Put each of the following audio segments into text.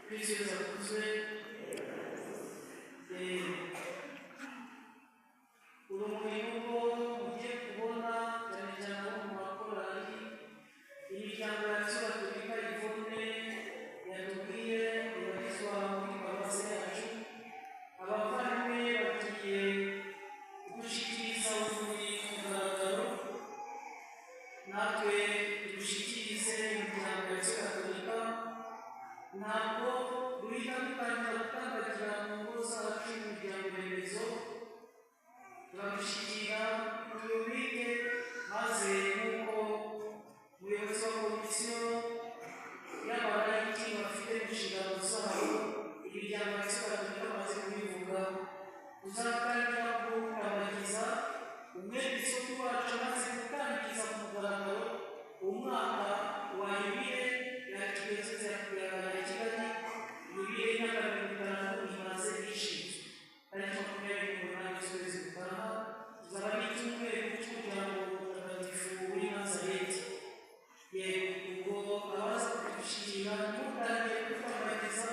Kristo yakuzwe urumuri kuko ugiye kubona cyane cyane abo mu makorali imiryango yacu gatolika ivone yatubwiye ibarizwa muri paruwasi yacu abavandimwe bagiye gushyikiriza urumuri ku mugaragaro natwe dushyikirize imiryango yacu gatolika ntabwo ruhita dutangira gutambagira mu ngo zacu imiryango remezo turabishyikira tubibike maze nk'uko umuyobozi wa komisiyo y'abalayiki bafite inshingano zabo imiryango yacu gatolika bamaze kubivuga tuzatangira kurambagiza umwepiskopi wacu amaze gutangiza ku mugaragaro umwaka wa yubile ya diyoseze ya Kigali yubile y'imyaka 50 imaze ishize tariki 28 z'ukwezi gutaha tuzaba n'icyumweru kugira ngo mutagatifu w'i Nazareti ubwo abaza kudushyikira ntutangiye kutambagiza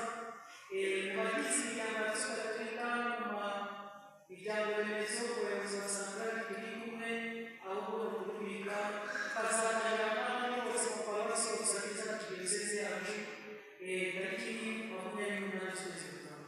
abagize imiryango yacu gatolika mu miryango remezo ubuyobozi basanga biri kumwe ahubwo ni ukubika tukazatangira n'abandi bose mu paruwasi yose agize na diyoseze yacu tariki 28 z'ukwezi gutaha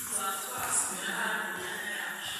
twasubira hano mu myanya yacu